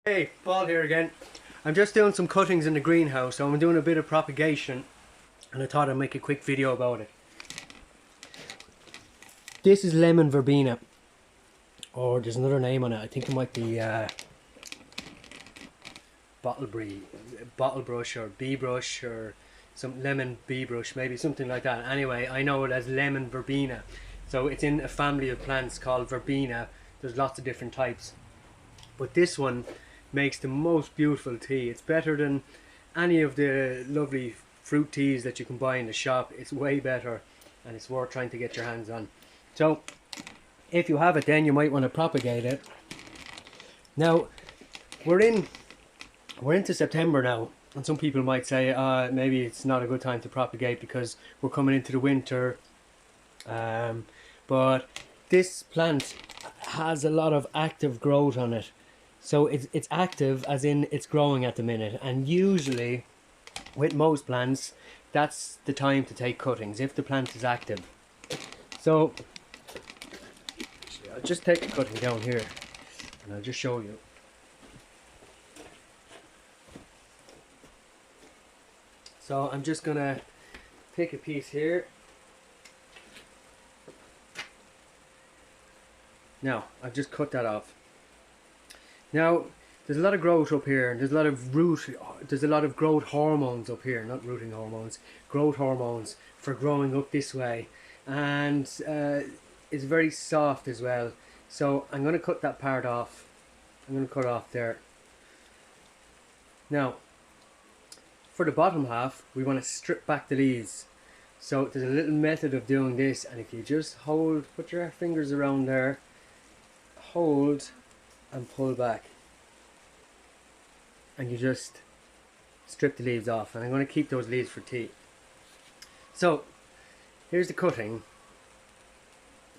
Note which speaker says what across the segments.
Speaker 1: Hey, Paul here again. I'm just doing some cuttings in the greenhouse, so I'm doing a bit of propagation and I thought I'd make a quick video about it. This is lemon verbena, or there's another name on it. I think it might be bottle brush or bee brush or some lemon bee brush, maybe something like that. Anyway, I know it as lemon verbena. So it's in a family of plants called verbena. There's lots of different types, but this one makes the most beautiful tea. It's better than any of the lovely fruit teas that you can buy in the shop. It's way better and it's worth trying to get your hands on. So if you have it, then you might want to propagate it. Now we're into September now, and some people might say maybe it's not a good time to propagate because we're coming into the winter, but this plant has a lot of active growth on it. So it's active as in it's growing at the minute, and usually with most plants that's the time to take cuttings if the plant is active. So I'll just take a cutting down here and I'll just show you. So I'm just gonna pick a piece here. Now I've just cut that off. Now, there's a lot of growth up here, and there's a lot of growth hormones up here, not rooting hormones, growth hormones for growing up this way, and it's very soft as well. So I'm going to cut that part off. I'm going to cut off there. Now, for the bottom half, we want to strip back the leaves. So there's a little method of doing this, and if you just put your fingers around there, hold and pull back, and you just strip the leaves off, and I'm going to keep those leaves for tea. So here's the cutting.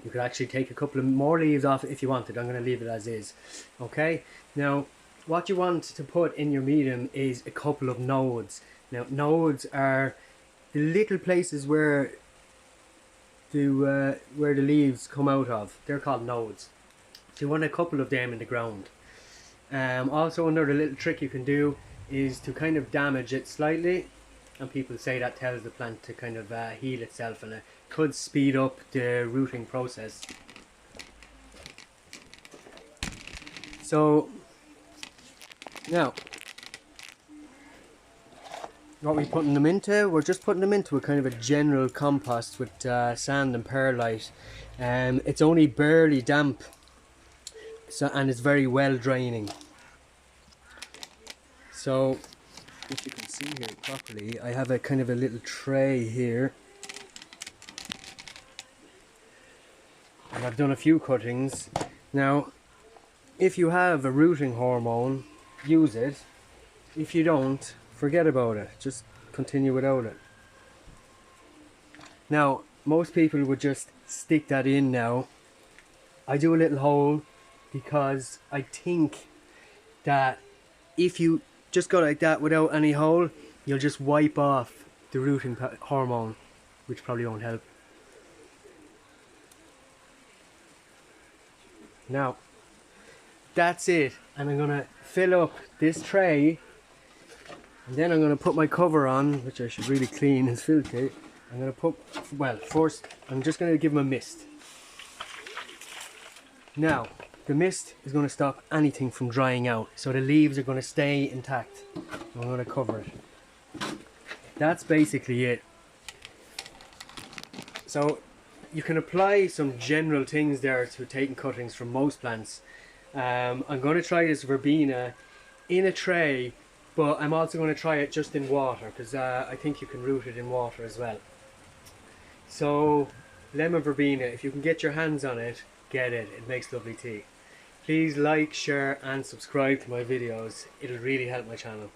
Speaker 1: You could actually take a couple of more leaves off if you wanted. I'm going to leave it as is. Okay, now what you want to put in your medium is a couple of nodes. Now nodes are the little places where the leaves come out of. They're called nodes. So you want a couple of them in the ground. Also another little trick you can do is to kind of damage it slightly, and people say that tells the plant to kind of heal itself, and it could speed up the rooting process. So now what are we putting them into? We're just putting them into a kind of a general compost with sand and perlite. It's only barely damp. So, and it's very well draining. So if you can see here properly, I have a kind of a little tray here, and I've done a few cuttings. Now if you have a rooting hormone, use it. If you don't, forget about it, just continue without it. Now most people would just stick that in. Now I do a little hole because I think that if you just go like that without any hole, you'll just wipe off the rooting hormone, which probably won't help. Now that's it, and I'm gonna fill up this tray, and then I'm gonna put my cover on, which I should really clean, it's filthy. I'm gonna put, well, first I'm just gonna give them a mist. Now the mist is going to stop anything from drying out, so the leaves are going to stay intact. I'm going to cover it. That's basically it. So you can apply some general things there to taking cuttings from most plants. I'm going to try this verbena in a tray, but I'm also going to try it just in water, because I think you can root it in water as well. So lemon verbena, if you can get your hands on it, get it. It makes lovely tea. Please like, share and subscribe to my videos. It'll really help my channel.